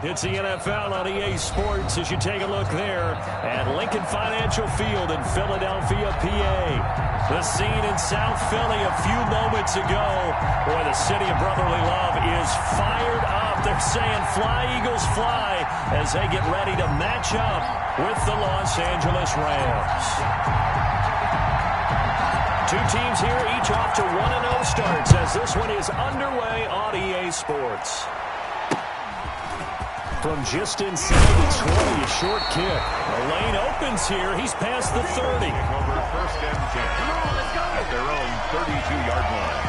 It's the NFL on EA Sports as you take a look there at Lincoln Financial Field in Philadelphia, PA. The scene in South Philly a few moments ago where the city of brotherly love is fired up. They're saying fly, Eagles, fly as they get ready to match up with the Los Angeles Rams. Two teams here, each off to 1-0 starts as this one is underway on EA Sports. From just inside the 20, a short kick. The lane opens here. He's past the 30. Over first and 10 at their own 32-yard line.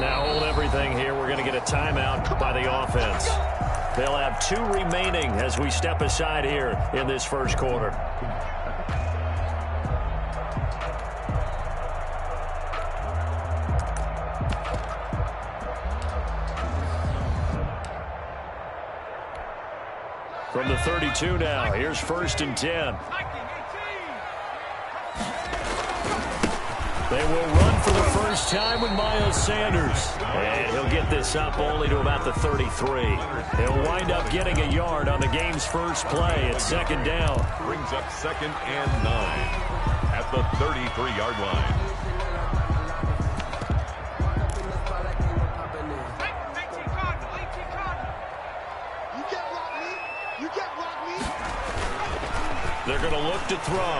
Now hold everything here. We're going to get a timeout by the offense. They'll have 2 remaining as we step aside here in this first quarter. From the 32 now, here's first and 10. They will run for the first time with Miles Sanders. And he'll get this up only to about the 33. He'll wind up getting a yard on the game's first play at second down. Brings up second and 9 at the 33-yard line. They're going to look to throw.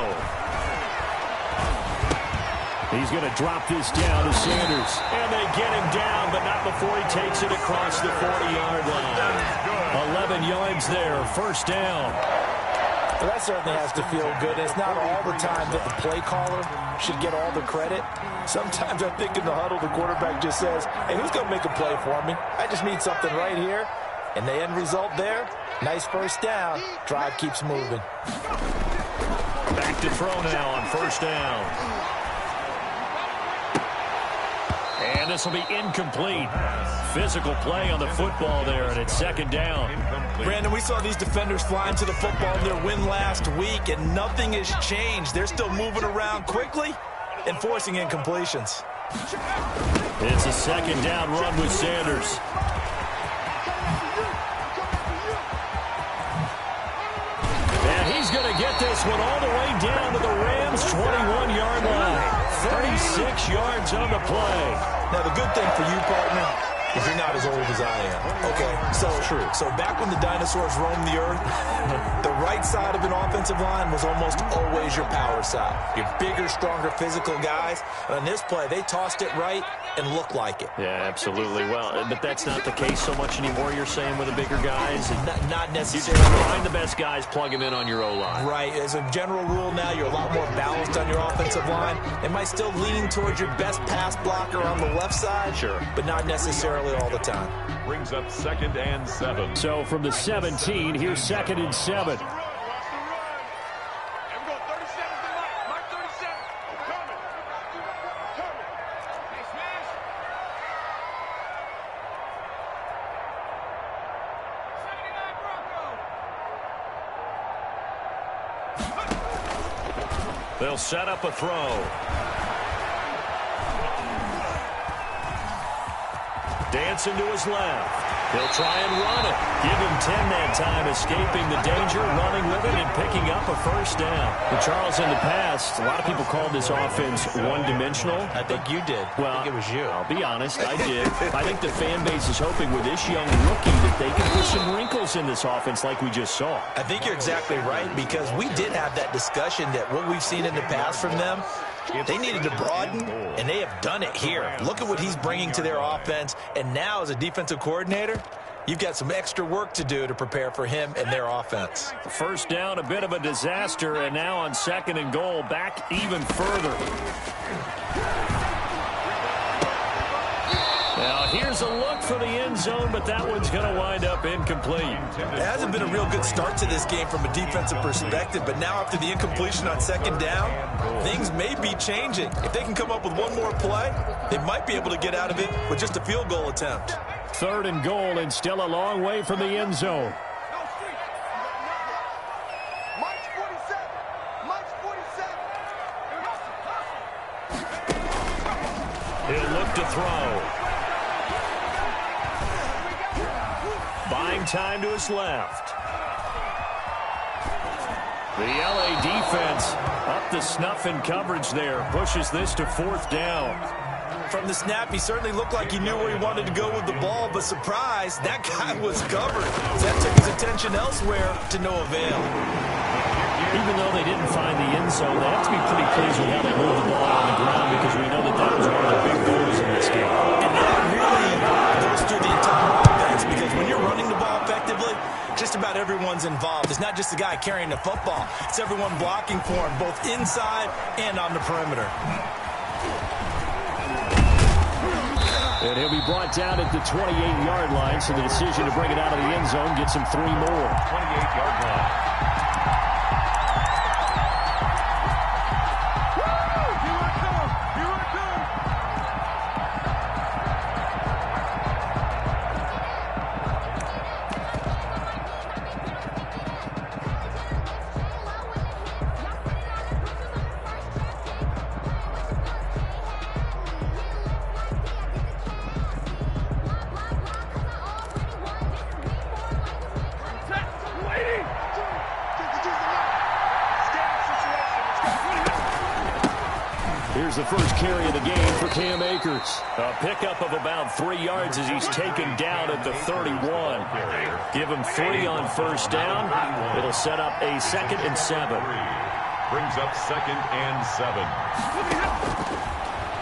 He's going to drop this down to Sanders. And they get him down, but not before he takes it across the 40-yard line. 11 yards there, first down. Well, that certainly has to feel good. It's not all the time that the play caller should get all the credit. Sometimes I think in the huddle, the quarterback just says, hey, who's going to make a play for me? I just need something right here. And the end result there, nice first down. Drive keeps moving. Back to throw now on first down. And this will be incomplete. Physical play on the football there, and it's second down. Brandon, we saw these defenders flying to the football in their win last week, and nothing has changed. They're still moving around quickly and forcing incompletions. It's a second down run with Sanders. And he's going to get this one all the way down to the Rams' 21-yard line. 36 yards on the play. Now, the good thing for you, partner, is you're not as old as I am. Okay, so true. So back when the dinosaurs roamed the earth, the right side of an offensive line was almost always your power side. Your bigger, stronger, physical guys. And on this play, they tossed it right and looked like it. Yeah, absolutely. Well, but that's not the case so much anymore, you're saying, with the bigger guys? Not necessarily. You find the best guys, plug them in on your O-line. Right. As a general rule now, you're a lot more balanced on your offensive line. It might still lean towards your best pass blocker on the left side. Sure. But not necessarily all the time. Brings up second and 7. So from the 17, here's second and 7. They'll set up a throw. Dancing to his left. He'll try and run it. Give him 10 that time, escaping the danger, running with it, and picking up a first down. And Charles, in the past, a lot of people called this offense one-dimensional. I think you did. Well, I think it was you. I'll be honest, I did. I think the fan base is hoping with this young rookie that they can put some wrinkles in this offense like we just saw. I think you're exactly right, because we did have that discussion that what we've seen in the past from them, they needed to broaden, and they have done it here. Look at what he's bringing to their offense, and now as a defensive coordinator, you've got some extra work to do to prepare for him and their offense. First down, a bit of a disaster, and now on second and goal, back even further. Now here's a look for the end zone, but that one's going to wind up incomplete. It hasn't been a real good start to this game from a defensive perspective, but now after the incompletion on second down, things may be changing. If they can come up with one more play, they might be able to get out of it with just a field goal attempt. Third and goal, and still a long way from the end zone. He'll look to throw. Buying time to his left. The LA defense up to snuff in coverage there. Pushes this to 4th down. From the snap, he certainly looked like he knew where he wanted to go with the ball, but surprise, that guy was covered. That took his attention elsewhere to no avail. Even though they didn't find the end zone, they have to be pretty pleased with how they moved the ball on the ground because we know that that was one of the big goals in this game. And that really goes through the entire offense because when you're running the ball effectively, just about everyone's involved. It's not just the guy carrying the football. It's everyone blocking for him, both inside and on the perimeter. And he'll be brought down at the 28-yard line, so the decision to bring it out of the end zone gets him 3 more. 28-yard line. Here's the first carry of the game for Cam Akers. A pickup of about 3 yards as he's taken down at the 31. Give him 3 on first down. It'll set up a 2nd and 7. Brings up 2nd and 7.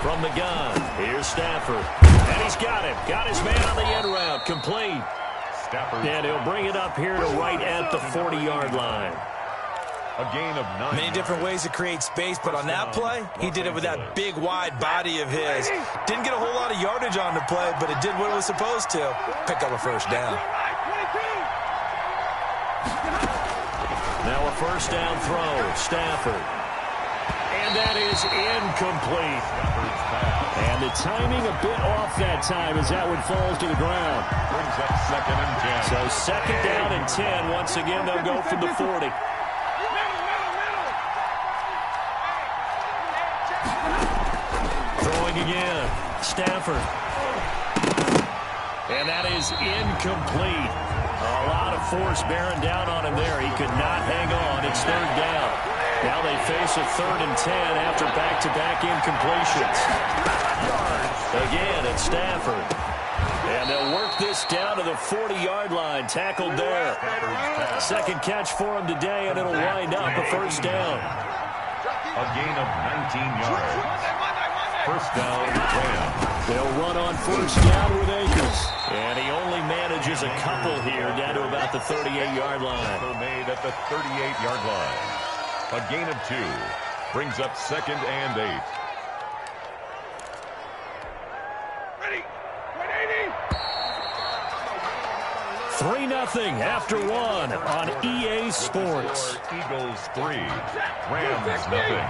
From the gun, here's Stafford. And he's got him. Got his man on the end route. Complete. Stafford. And he'll bring it up here to right at the 40-yard line. A gain of 9. Many different ways to create space, but on that play, he did it with that big, wide body of his. Didn't get a whole lot of yardage on the play, but it did what it was supposed to. Pick up a first down. Now a first down throw. Stafford. And that is incomplete. And the timing a bit off that time as that one falls to the ground. Brings up 2nd and 10. So 2nd down and 10. Once again, they'll go from the 40. Throwing again. Stafford. And that is incomplete. A lot of force bearing down on him there. He could not hang on. It's 3rd down. Now they face a 3rd and 10 after back-to-back incompletions. Again, it's Stafford. And they'll work this down to the 40-yard line. Tackled there. 2nd catch for him today, and it'll wind up a first down. A gain of 19 yards. First down, Rams. They'll run on first down with Akers. And he only manages a couple here down to about the 38-yard line. So made at the 38-yard line. A gain of 2. Brings up 2nd and 8. Ready. 3-0 after 1 on EA Sports. Eagles 3. Rams nothing.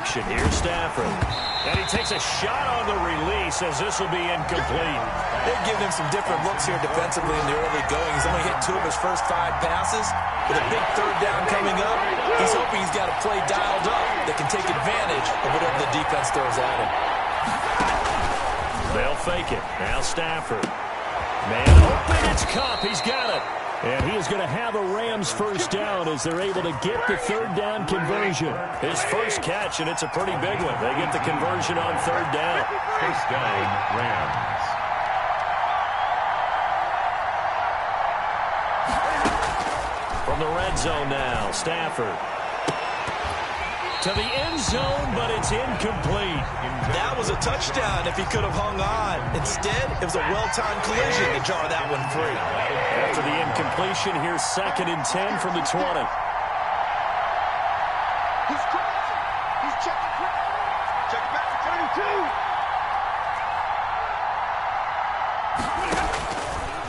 Here's Stafford. And he takes a shot on the release as this will be incomplete. They're giving him some different looks here defensively in the early going. He's only hit 2 of his first 5 passes. With a big 3rd down coming up, he's hoping he's got a play dialed up that can take advantage of whatever the defense throws at him. They'll fake it. Now Stafford. Man open, it's Kupp. He's got it. And he is going to have a Rams first down as they're able to get the 3rd down conversion. His first catch, and it's a pretty big one. They get the conversion on 3rd down. First down, Rams. From the red zone now, Stafford. To the end zone, but it's incomplete. That was a touchdown if he could have hung on. Instead, it was a well-timed collision to jar that one free. After the incompletion, here's 2nd and 10 from the 20. He's crossing. He's checking. Check it back to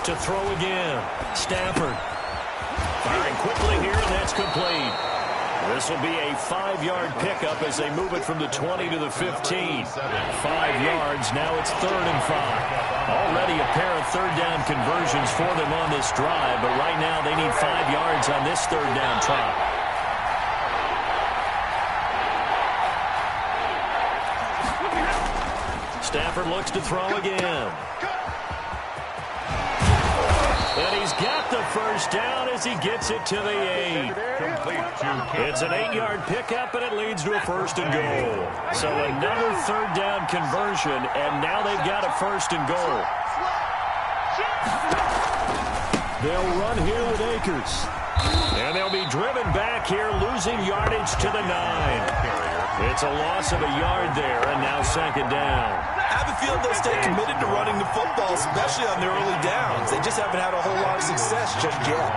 32. To throw again. Stafford. Firing quickly here, and that's complete. This will be a 5-yard pickup as they move it from the 20 to the 15. 5 yards. Now it's 3rd and 5. Already a pair of 3rd down conversions for them on this drive, but right now they need 5 yards yards on this third down try. Stafford looks to throw again. And he's got the first down as he gets it to the 8. It's an 8-yard pickup, and it leads to a first and goal. So another third down conversion, and now they've got a first and goal. They'll run here with Akers. And they'll be driven back here, losing yardage to the 9. It's a loss of a yard there, and now second down. I have a feeling they'll stay committed to running the football, especially on their early downs. They just haven't had a whole lot of success just yet.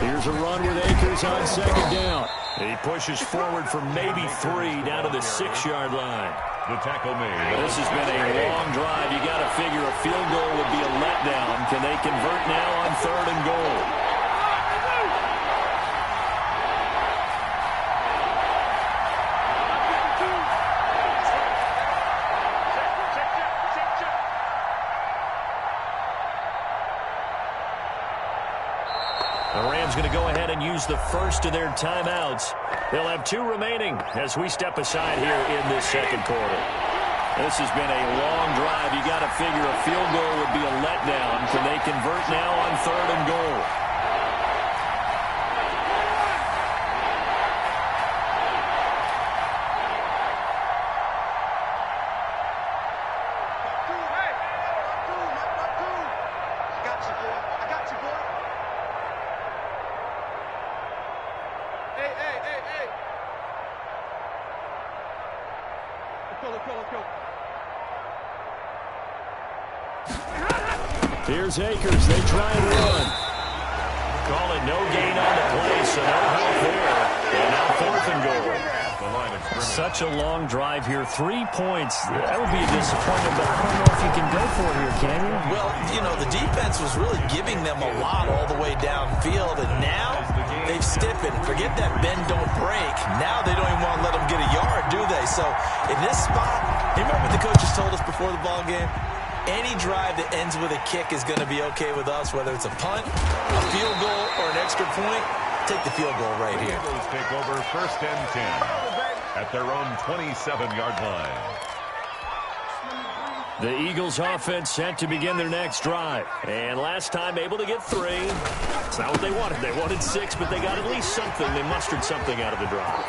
Here's a run with Akers on second down. He pushes forward for maybe 3 down to the 6-yard line. The tackle made. This has been a long drive. You got to figure a field goal would be a letdown. Can they convert now on third and goal? The Rams going to go ahead and use the first of their timeouts. They'll have 2 remaining as we step aside here in this second quarter. This has been a long drive. You got to figure a field goal would be a letdown. Can they convert now on third and goal? Here's Akers. They try and run. Call it no gain on the play, so no help there. And now fourth and goal. Such a long drive here. 3 points. That would be a disappointment, but I don't know if you can go for it here, can you? Well, you know, the defense was really giving them a lot all the way downfield, and now they've stiffened. Forget that bend, don't break. Now they don't even want to let them get a yard, do they? So in this spot, you remember what the coaches told us before the ball game? Any drive that ends with a kick is going to be okay with us, whether it's a punt, a field goal, or an extra point. Take the field goal right here. Eagles take over first and 10 at their own 27-yard line. The Eagles offense set to begin their next drive. And last time able to get 3. It's not what they wanted. They wanted 6, but they got at least something. They mustered something out of the drive.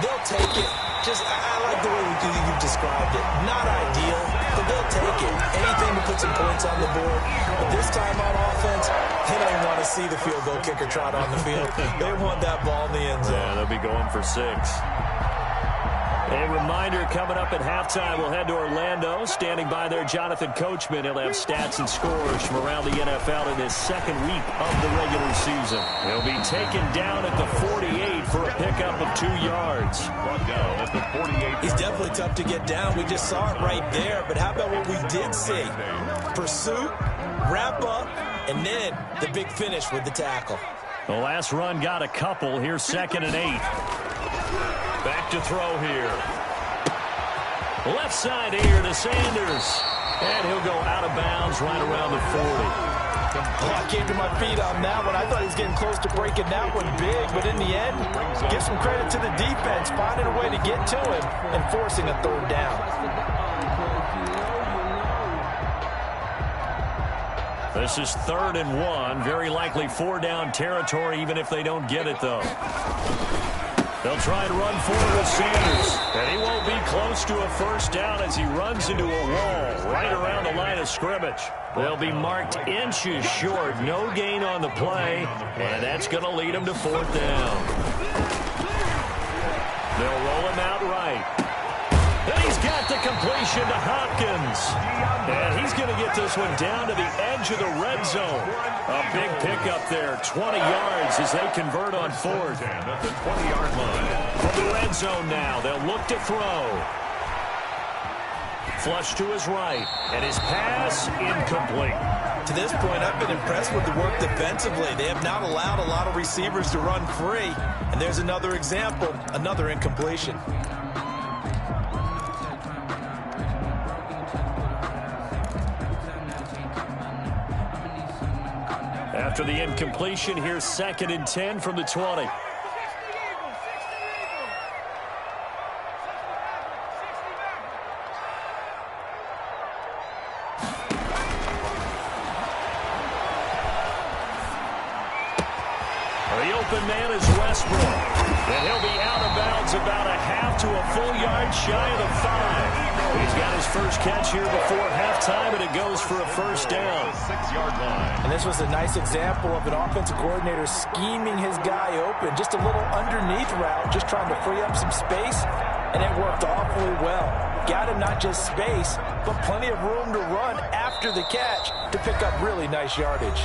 They'll take it. I like the way you've described it. Not ideal, but they'll take it. Anything to put some points on the board. But this time on offense, they don't want to see the field goal kicker trot on the field. They want that ball in the end zone. Yeah, they'll be going for 6. A reminder, coming up at halftime, we'll head to Orlando. Standing by there, Jonathan Coachman. He'll have stats and scores from around the NFL in this second week of the regular season. He'll be taken down at the 48 for a pickup of 2 yards. Brought down at the 48. He's definitely tough to get down. We just saw it right there. But how about what we did see? Pursuit, wrap up, and then the big finish with the tackle. The last run got a couple. Here's second and 8. Back to throw here. Left side here to Sanders. And he'll go out of bounds right around the 40. Oh, I came to my feet on that one. I thought he was getting close to breaking that one big. But in the end, give some credit to the defense, finding a way to get to him and forcing a third down. This is 3rd and 1. Very likely 4-down territory, even if they don't get it, though. They'll try and run forward with Sanders. And he won't be close to a first down as he runs into a wall right around the line of scrimmage. They'll be marked inches short. No gain on the play. And that's going to lead him to 4th down. They'll roll him out right. And he's got the completion to Hopkins. And he's going to get this one down to the edge of the red zone. A big pickup there, 20 yards as they convert on 4th. At the 20-yard line. From the red zone now, they'll look to throw. Flush to his right, and his pass incomplete. To this point, I've been impressed with the work defensively. They have not allowed a lot of receivers to run free. And there's another example, another incompletion. After the incompletion, here's 2nd and 10 from the 20. The open man is Westbrook, and he'll be out of bounds about a half to a full yard shy of the 5. He's got his first catch here before halftime, and it goes for a first down. 6-yard line. And this was a nice example of an offensive coordinator scheming his guy open. Just a little underneath route, just trying to free up some space, and it worked awfully well. Got him not just space, but plenty of room to run after the catch to pick up really nice yardage.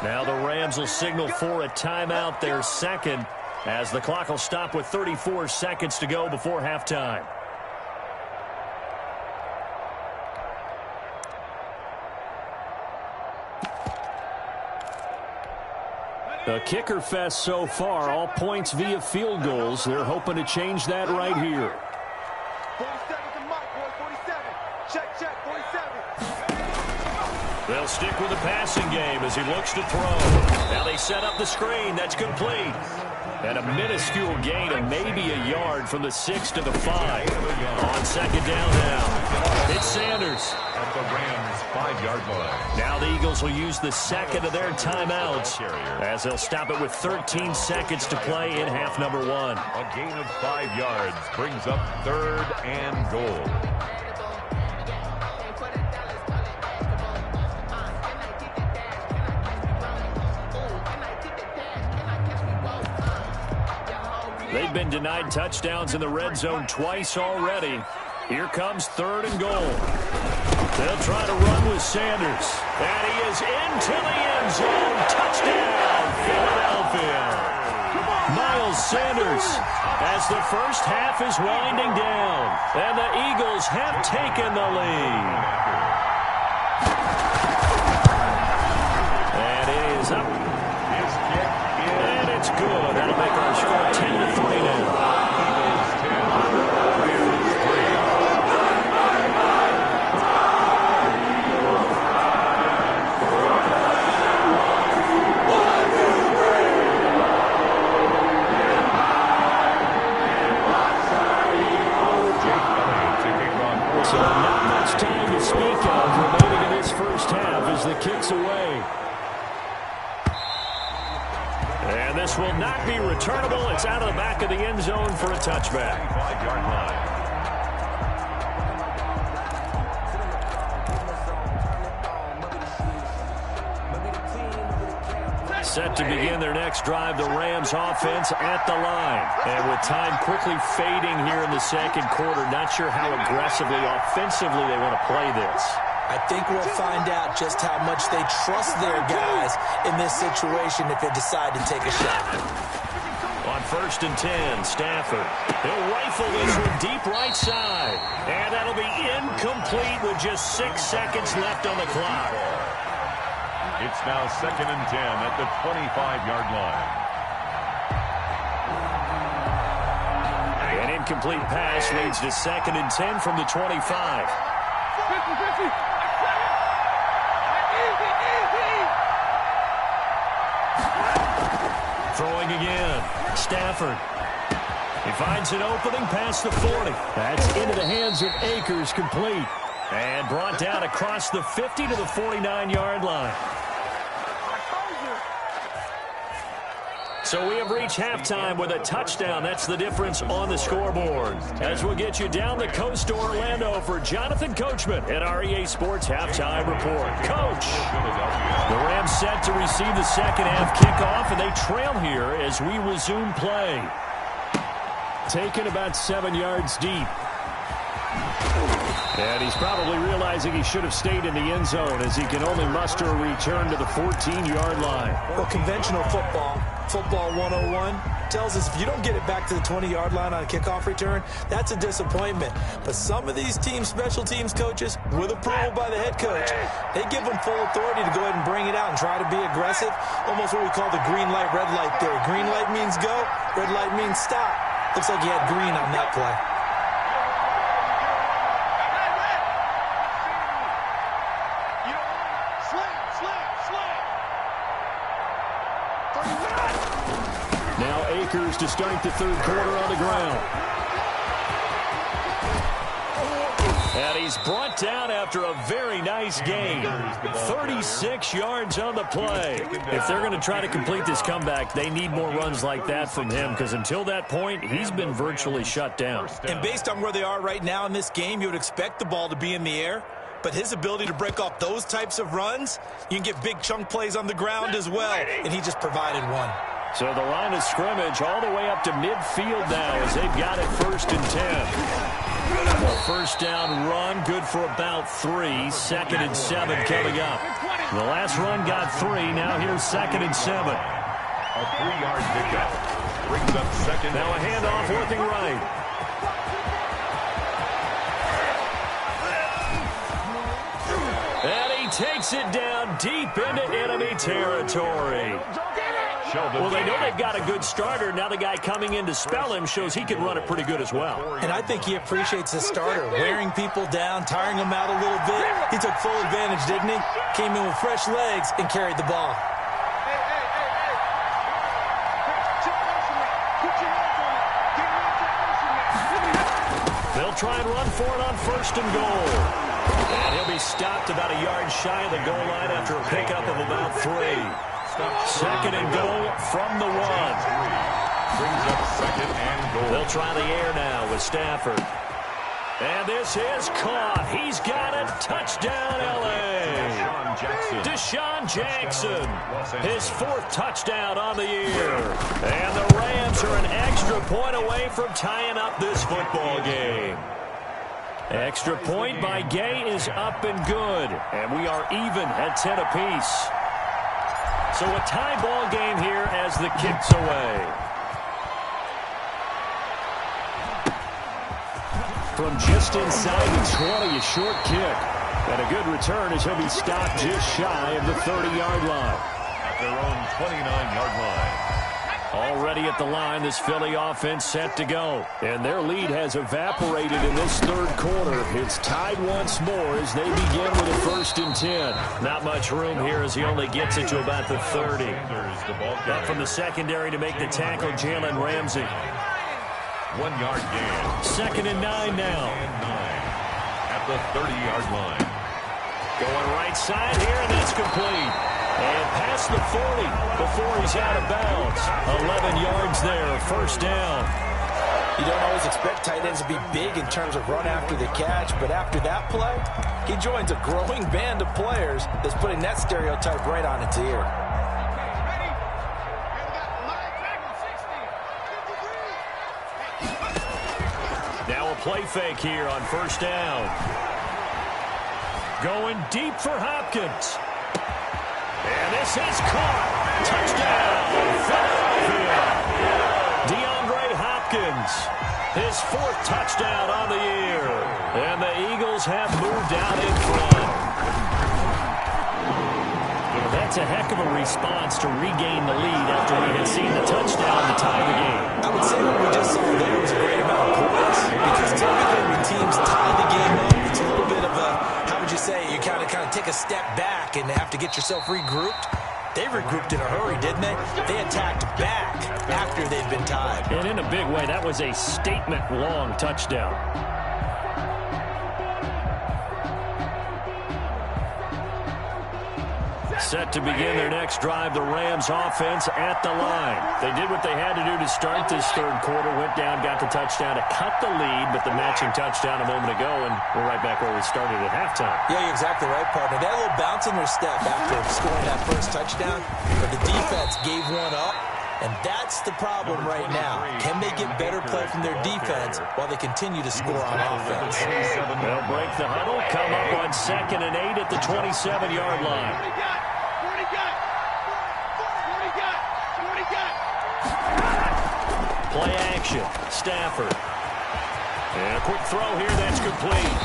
Now the Rams will signal for a timeout, their second, as the clock will stop with 34 seconds to go before halftime. A kicker fest so far, all points via field goals. They're hoping to change that right here. 47 to Mike, boy, 47. Check, 47. They'll stick with the passing game as he looks to throw. Now they set up the screen. That's complete. And a minuscule gain of maybe a yard from the 6 to the 5. On 2nd down now. It's Sanders. At the Rams' 5-yard line. Now the Eagles will use the second of their timeouts as they'll stop it with 13 seconds to play in half number 1. A gain of 5 yards brings up 3rd and goal. They've been denied touchdowns in the red zone twice already. Here comes 3rd and goal. They'll try to run with Sanders. And he is into the end zone. Touchdown, Philadelphia. Miles Sanders as the first half is winding down. And the Eagles have taken the lead. And it is up. His kick is And it's good. That'll make our score 10-3 now. So not much time to speak of remaining in this first half as the kick's away. And this will not be returnable. It's out of the back of the end zone for a touchback. 5-yard line. Set to begin their next drive, the Rams offense at the line. And with time quickly fading here in the second quarter, not sure how aggressively, offensively they want to play this. I think we'll find out just how much they trust their guys in this situation if they decide to take a shot. On 1st and 10, Stafford. He'll rifle this one deep right side. And that'll be incomplete with just 6 seconds left on the clock. It's now 2nd and 10 at the 25-yard line. An incomplete pass leads to 2nd and 10 from the 25. 50. Throwing again. Stafford. He finds an opening past the 40. That's into the hands of Akers, complete. And brought down across the 50 to the 49-yard line. So we have reached halftime with a touchdown. That's the difference on the scoreboard. As we'll get you down the coast to Orlando for Jonathan Coachman at REA Sports Halftime Report. Coach, the Rams set to receive the second half kickoff, and they trail here as we resume play. Taken about 7 yards deep. And he's probably realizing he should have stayed in the end zone as he can only muster a return to the 14-yard line. Well, conventional football 101, tells us if you don't get it back to the 20-yard line on a kickoff return, that's a disappointment. But some of these team special teams coaches, with approval by the head coach, they give them full authority to go ahead and bring it out and try to be aggressive, almost what we call the green light, red light theory. Green light means go, red light means stop. Looks like he had green on that play. Packers to start the third quarter on the ground. And he's brought down after a very nice game. 36 yards on the play. If they're going to try to complete this comeback, they need more runs like that from him, because until that point, he's been virtually shut down. And based on where they are right now in this game, you would expect the ball to be in the air. But his ability to break off those types of runs, you can get big chunk plays on the ground as well, and he just provided one. So the line of scrimmage all the way up to midfield now as they've got it 1st and 10. A first down run, good for about 3. 2nd and 7 coming up. The last run got 3. Now here's 2nd and 7. A 3-yard pickup brings up second. Now a handoff working right. And he takes it down deep into enemy territory. Well, they know they've got a good starter. Now the guy coming in to spell him shows he can run it pretty good as well. And I think he appreciates his starter, wearing people down, tiring them out a little bit. He took full advantage, didn't he? Came in with fresh legs and carried the ball. They'll try and run for it on 1st and goal. And he'll be stopped about a yard shy of the goal line after a pickup of about 3. 2nd and goal from the 1. Brings up 2nd and goal. They'll try the air now with Stafford. And this is caught. He's got it. Touchdown, L.A. Deshaun Jackson. His 4th touchdown on the year. And the Rams are an extra point away from tying up this football game. Extra point by Gay is up and good. And we are even at 10 apiece. So a tie ball game here as the kick's away. From just inside the 20, a short kick. And a good return as he'll be stopped just shy of the 30-yard line. At their own 29-yard line. Already at the line, this Philly offense set to go. And their lead has evaporated in this third quarter. It's tied once more as they begin with a 1st and 10. Not much room here as he only gets it to about the 30. Up from the secondary to make the tackle, Jalen Ramsey. 1-yard gain. 2nd and 9 now. At the 30-yard line. Going right side here, and that's complete. And past the 40 before he's out of bounds. 11 yards there, 1st down. You don't always expect tight ends to be big in terms of run after the catch, but after that play, he joins a growing band of players that's putting that stereotype right on its ear. Now a play fake here on 1st down. Going deep for Hopkins. And this is caught. Touchdown, Philadelphia. DeAndre Hopkins, his 4th touchdown on the year. And the Eagles have moved out in front. That's a heck of a response to regain the lead after we had seen the touchdown to tie the game. I would say what we just saw there was a great amount of points, because typically when teams tie the game up, it's a little bit of a, how would you say, you kind of take a step back and have to get yourself regrouped. They regrouped in a hurry, didn't they? They attacked back after they'd been tied. And in a big way, that was a statement-long touchdown. Set to begin their next drive, the Rams offense at the line. They did what they had to do to start this third quarter, went down, got the touchdown to cut the lead, but the matching touchdown a moment ago, and we're right back where we started at halftime. Yeah, you're exactly right, partner. They had a little bounce in their step after scoring that first touchdown, but the defense gave one up, and that's the problem right now. Can they get better play from their defense while they continue to score on offense? They'll break the huddle, come up on 2nd and 8 at the 27-yard line. Play action, Stafford. And a quick throw here, that's complete.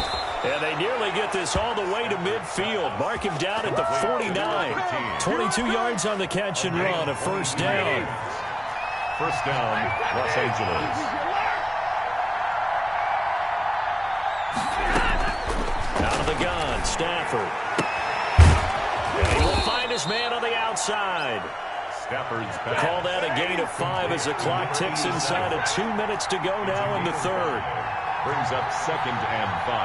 And they nearly get this all the way to midfield. Mark him down at the 49. 22 yards on the catch and run, a 1st down. 1st down, Los Angeles. Out of the gun, Stafford. And he will find his man on the outside. Stafford's pass. Call that a gain of 5 as the clock ticks inside of 2 minutes to go now in the third. Brings up 2nd and 5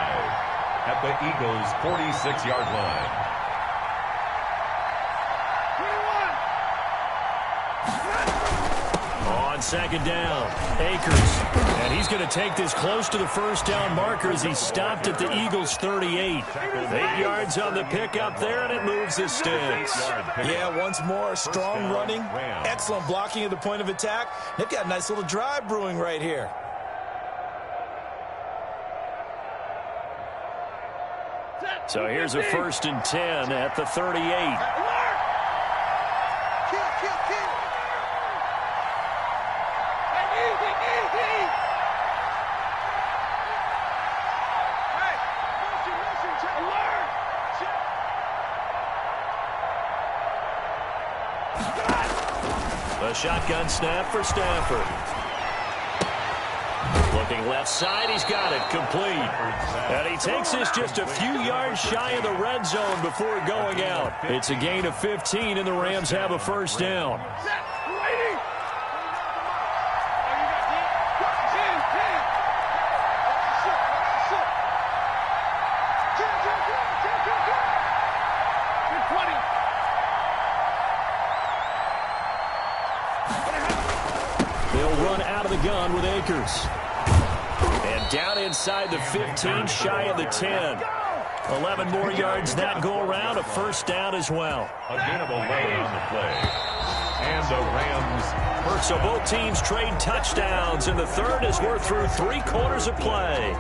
at the Eagles' 46-yard line. On 2nd down, Akers. And he's going to take this close to the first down marker as he stopped at the Eagles' 38. 8 yards on the pickup there, and it moves the sticks. Yeah, once more, strong running, excellent blocking at the point of attack. They've got a nice little drive brewing right here. So here's a 1st and 10 at the 38. A shotgun snap for Stafford. Looking left side, he's got it, complete. And he takes this just a few yards shy of the red zone before going out. It's a gain of 15, and the Rams have a first down. They'll run out of the gun with Akers. And down inside the 15, shy of the 10. 11 more yards that go around, a first down as well. A gain of 11 on the play. And the Rams. So both teams trade touchdowns, and the third as we're through 3 quarters of play.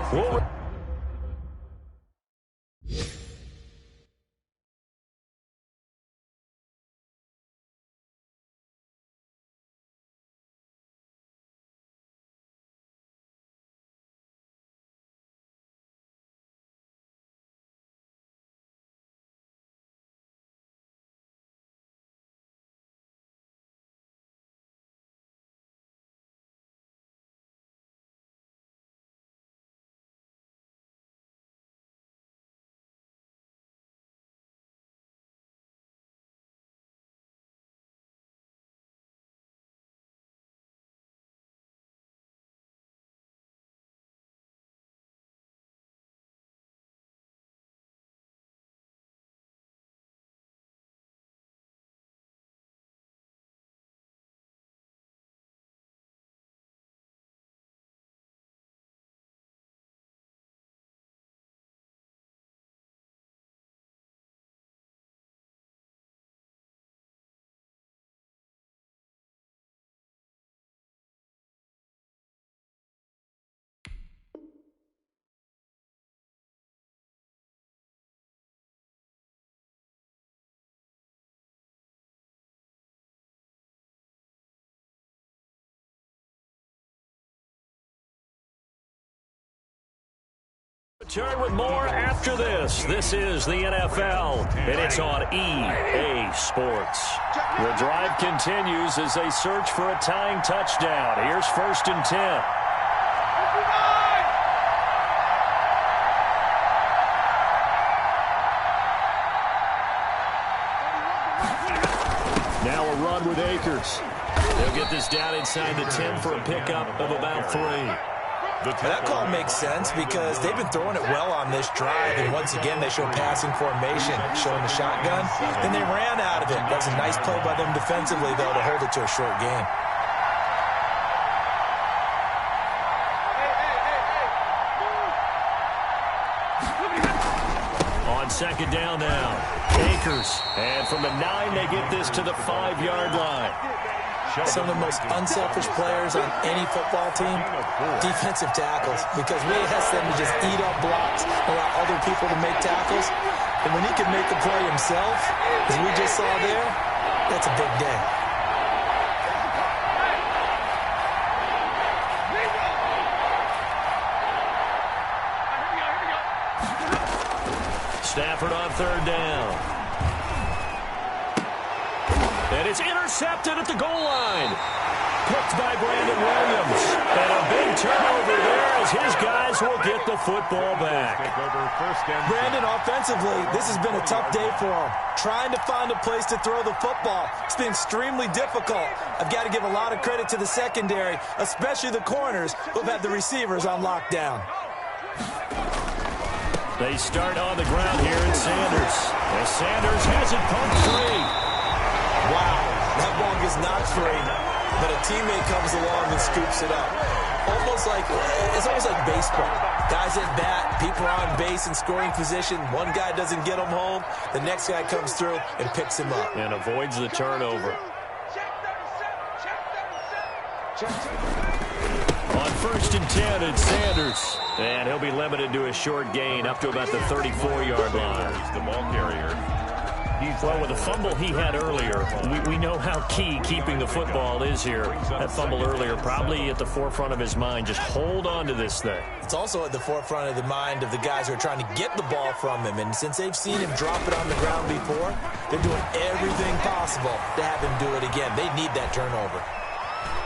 Return with more after this. This is the NFL, and it's on EA Sports. The drive continues as they search for a tying touchdown. Here's 1st and 10. Now a run with Akers. They'll get this down inside the 10 for a pickup of about 3. That call makes sense because they've been throwing it well on this drive, and once again they show passing formation, showing the shotgun. Then they ran out of it. That's a nice play by them defensively, though, to hold it to a short gain. On 2nd down now, Akers. And from the 9, they get this to the 5-yard line. Some of the most unselfish players on any football team, defensive tackles, because we ask them to just eat up blocks, allow other people to make tackles. And when he can make the play himself, as we just saw there, that's a big day. Stafford on 3rd down. And it's intercepted at the goal line. Picked by Brandon Williams. And a big turnover there as his guys will get the football back. Brandon, offensively, this has been a tough day for him. Trying to find a place to throw the football. It's been extremely difficult. I've got to give a lot of credit to the secondary, especially the corners who've had the receivers on lockdown. They start on the ground here in Sanders. As Sanders has it pumped free. Wow, that ball gets knocked free, but a teammate comes along and scoops it up. It's almost like baseball. Guys at bat, people are on base in scoring position. One guy doesn't get him home. The next guy comes through and picks him up. And avoids the turnover. On 1st and 10, it's Sanders. And he'll be limited to a short gain up to about the 34-yard line. He's the ball carrier. Well, with the fumble he had earlier, we know how key keeping the football is here. That fumble earlier probably at the forefront of his mind. Just hold on to this thing. It's also at the forefront of the mind of the guys who are trying to get the ball from him. And since they've seen him drop it on the ground before, they're doing everything possible to have him do it again. They need that turnover.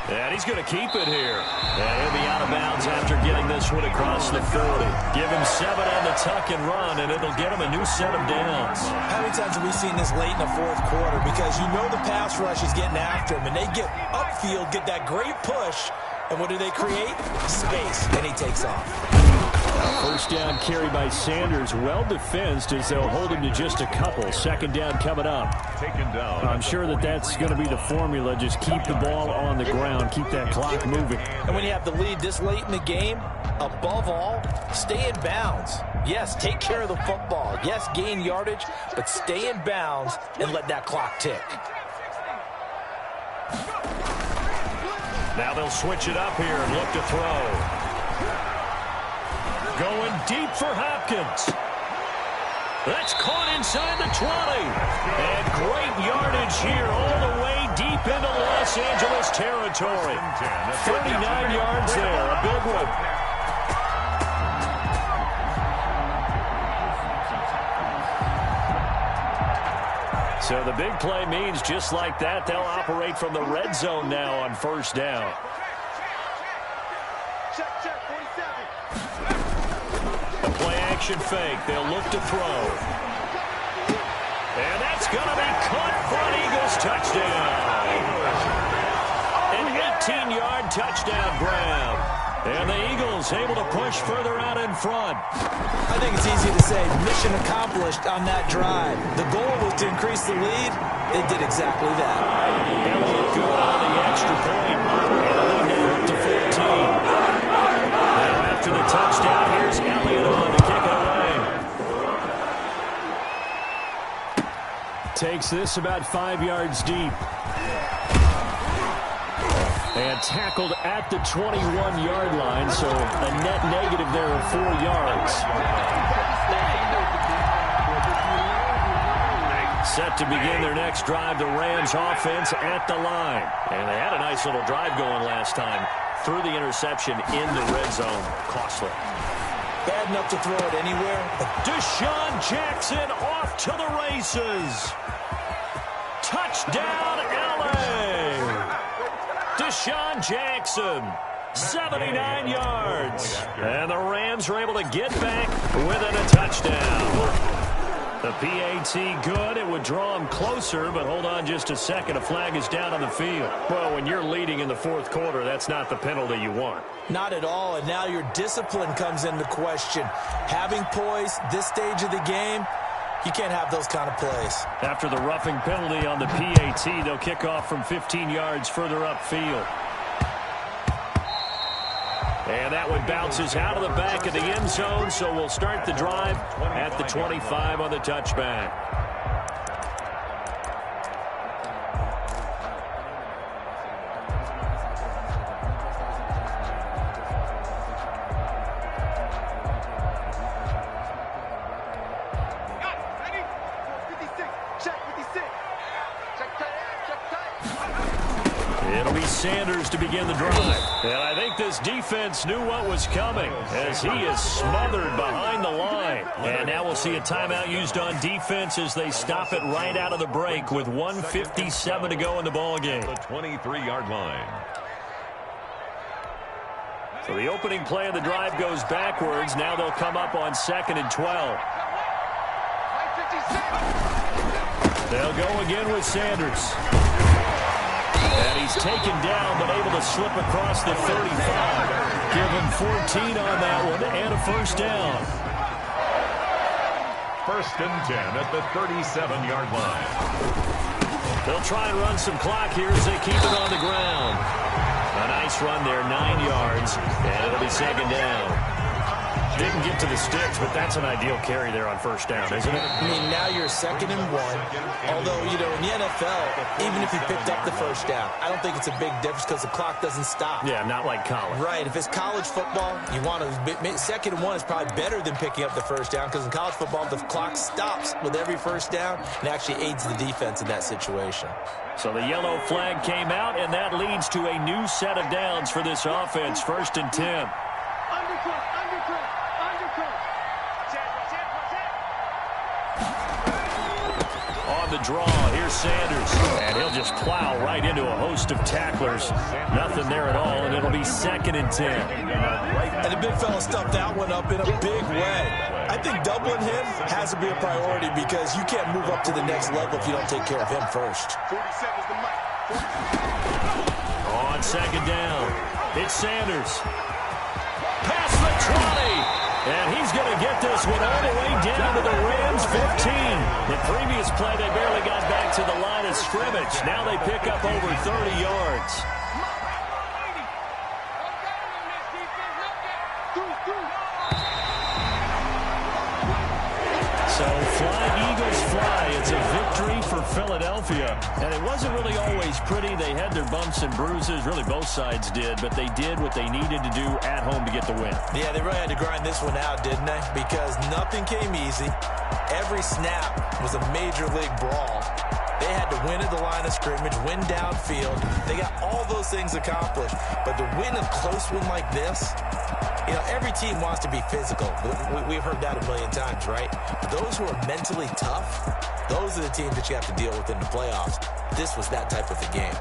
And he's going to keep it here. And he'll be out of bounds after getting this one across the 40. Give him 7 on the tuck and run, and it'll get him a new set of downs. How many times have we seen this late in the fourth quarter? Because you know the pass rush is getting after him, and they get upfield, get that great push, and what do they create? Space, and he takes off. First down carry by Sanders, well defensed as they'll hold him to just a couple. 2nd down coming up. Taken down. I'm sure that's going to be the formula. Just keep the ball on the ground, keep that clock moving. And when you have the lead this late in the game, above all, stay in bounds. Yes, take care of the football. Yes, gain yardage, but stay in bounds and let that clock tick. Now they'll switch it up here and look to throw. Going deep for Hopkins. That's caught inside the 20. And great yardage here all the way deep into Los Angeles territory. 39 yards there, a big one. So the big play means just like that, they'll operate from the red zone now on 1st down. Action fake. They'll look to throw. And that's going to be caught for an Eagles touchdown. An 18-yard touchdown grab. And the Eagles able to push further out in front. I think it's easy to say mission accomplished on that drive. The goal was to increase the lead. They did exactly that. Elliott good on the extra point. And a lead now up to 14. Now after the touchdown, here's Elliott on to kick it away. Takes this about 5 yards deep. And tackled at the 21-yard line, so a net negative there of 4 yards. Set to begin their next drive, the Rams offense at the line. And they had a nice little drive going last time. Threw the interception in the red zone. Costly. Bad enough to throw it anywhere. Deshaun Jackson off to the races. Touchdown, LA. Deshaun Jackson, 79 yards. And the Rams are able to get back within a touchdown. The PAT good. It would draw him closer, but hold on just a second. A flag is down on the field. Well, when you're leading in the fourth quarter, that's not the penalty you want. Not at all, and now your discipline comes into question. Having poise this stage of the game, you can't have those kind of plays. After the roughing penalty on the PAT, they'll kick off from 15 yards further upfield. And that one bounces out of the back of the end zone, so we'll start the drive at the 25 on the touchback. It'll be Sanders to begin the drive. And I think this defense knew what was coming as he is smothered behind the line. And now we'll see a timeout used on defense as they stop it right out of the break with 1:57 to go in the ballgame. The 23-yard line. So the opening play of the drive goes backwards. Now they'll come up on 2nd and 12. They'll go again with Sanders. And he's taken down, but able to slip across the 35. Give him 14 on that one and a first down. 1st and 10 at the 37-yard line. They'll try and run some clock here as they keep it on the ground. A nice run there, 9 yards, and it'll be 2nd down. Didn't get to the sticks, but that's an ideal carry there on 1st down, isn't it? I mean, now you're 2nd and 1. Although, you know, in the NFL, even if you picked up the 1st down, I don't think it's a big difference because the clock doesn't stop. Yeah, not like college. Right. If it's college football, you want to 2nd and 1 is probably better than picking up the 1st down because in college football, the clock stops with every 1st down and actually aids the defense in that situation. So the yellow flag came out, and that leads to a new set of downs for this offense. 1st and 10. On the draw, here's Sanders. And he'll just plow right into a host of tacklers. Nothing there at all, and it'll be 2nd and 10. And the big fella stuffed that one up in a big way. I think doubling him has to be a priority because you can't move up to the next level if you don't take care of him first. On 2nd down, it's Sanders. Past the 20. And he's going to get this one all the way down to the Rams' 15. The previous play, they barely got back to the line of scrimmage. Now they pick up over 30 yards. So fly, Eagles fly. It's a victory for Philadelphia. And it wasn't really always pretty. They had their bumps and bruises. Really, both sides did. But they did what they needed to do at home to get the win. Yeah, they really had to grind this one out, didn't they? Because nothing came easy. Every snap was a major league brawl. They had to win at the line of scrimmage, win downfield. They got all those things accomplished. But to win a close one like this, you know, every team wants to be physical. We've heard that a million times, right? But those who are mentally tough, those are the teams that you have to deal with in the playoffs. This was that type of a game.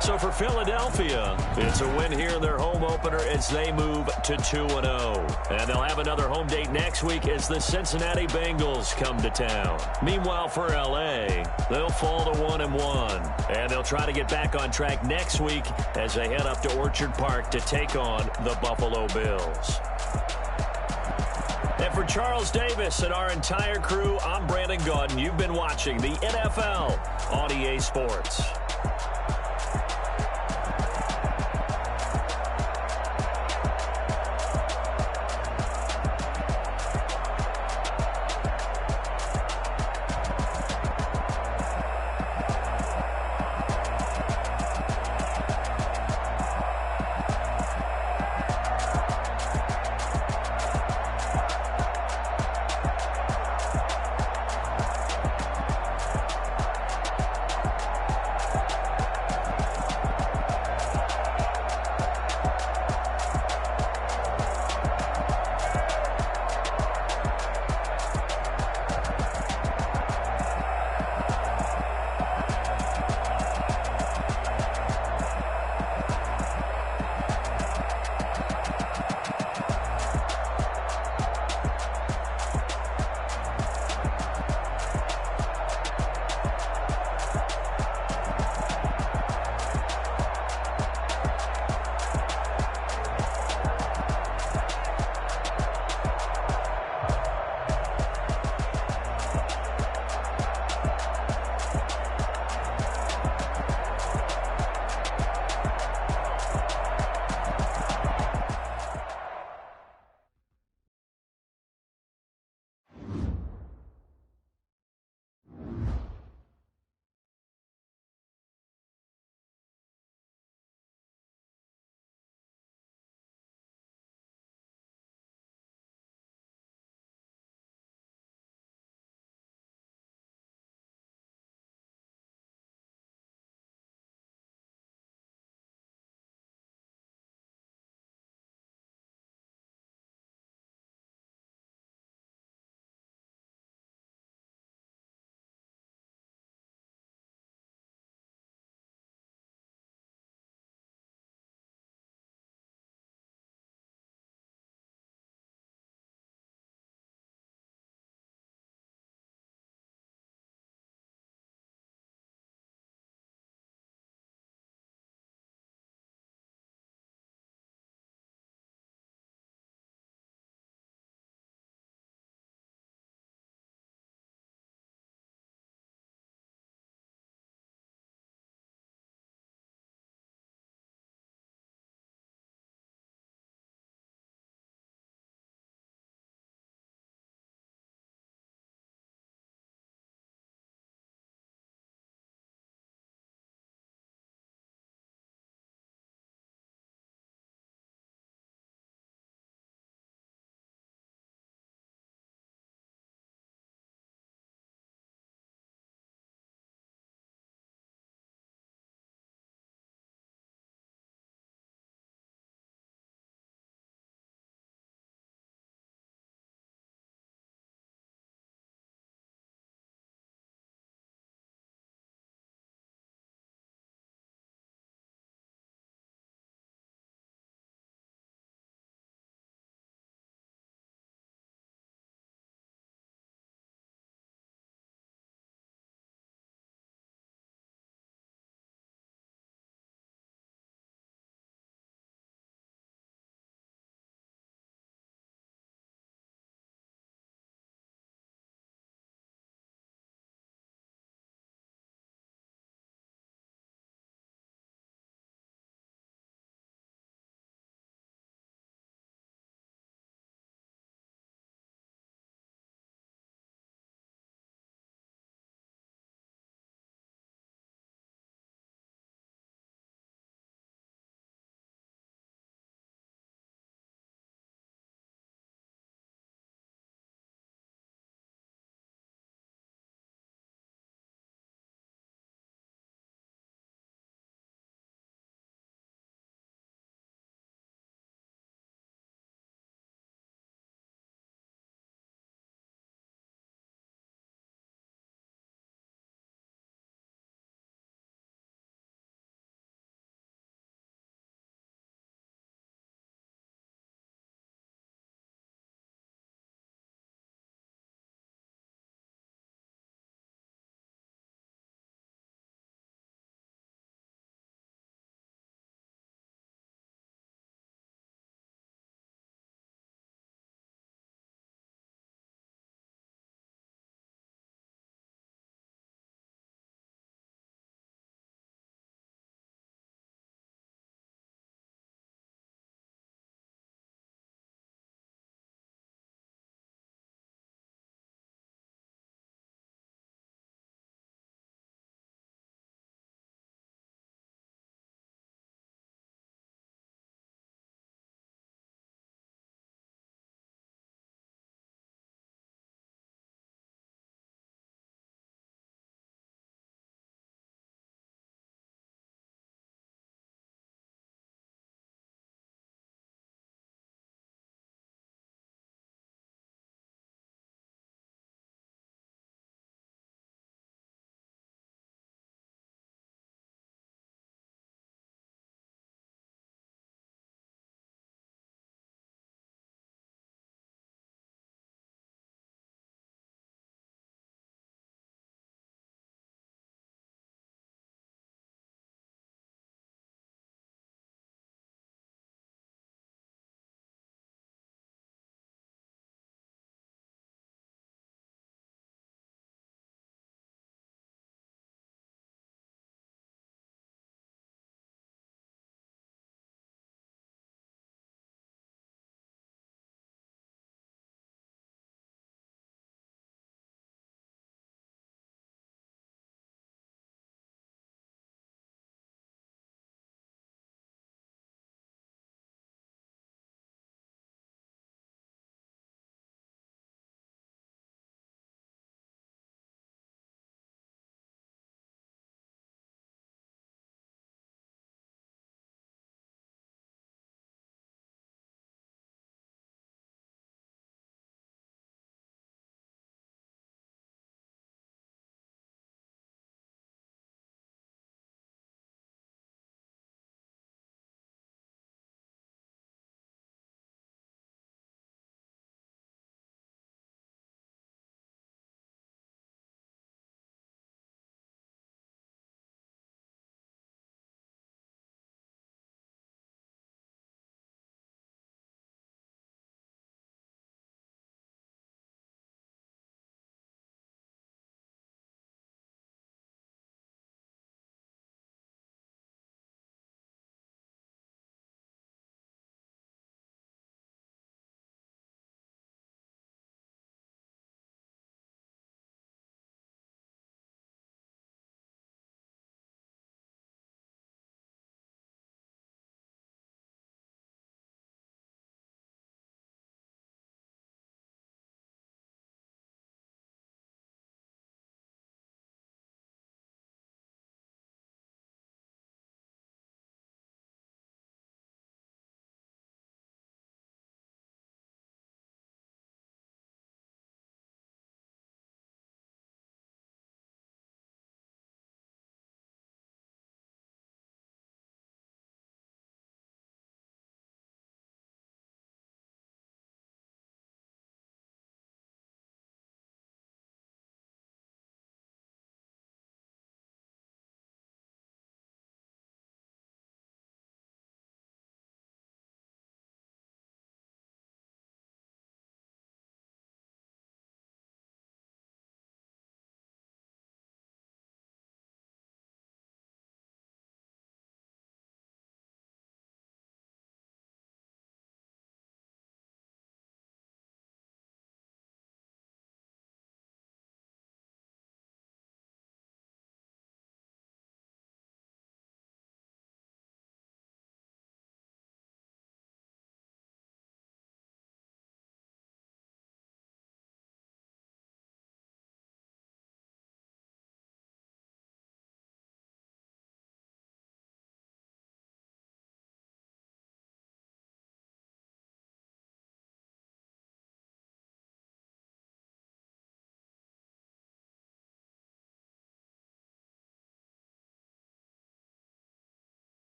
So for Philadelphia, it's a win here in their home opener as they move to 2-0. And they'll have another home date next week as the Cincinnati Bengals come to town. Meanwhile, for L.A., they'll fall to 1-1. And they'll try to get back on track next week as they head up to Orchard Park to take on the Buffalo Bills. And for Charles Davis and our entire crew, I'm Brandon Gaudin. You've been watching the NFL on EA Sports.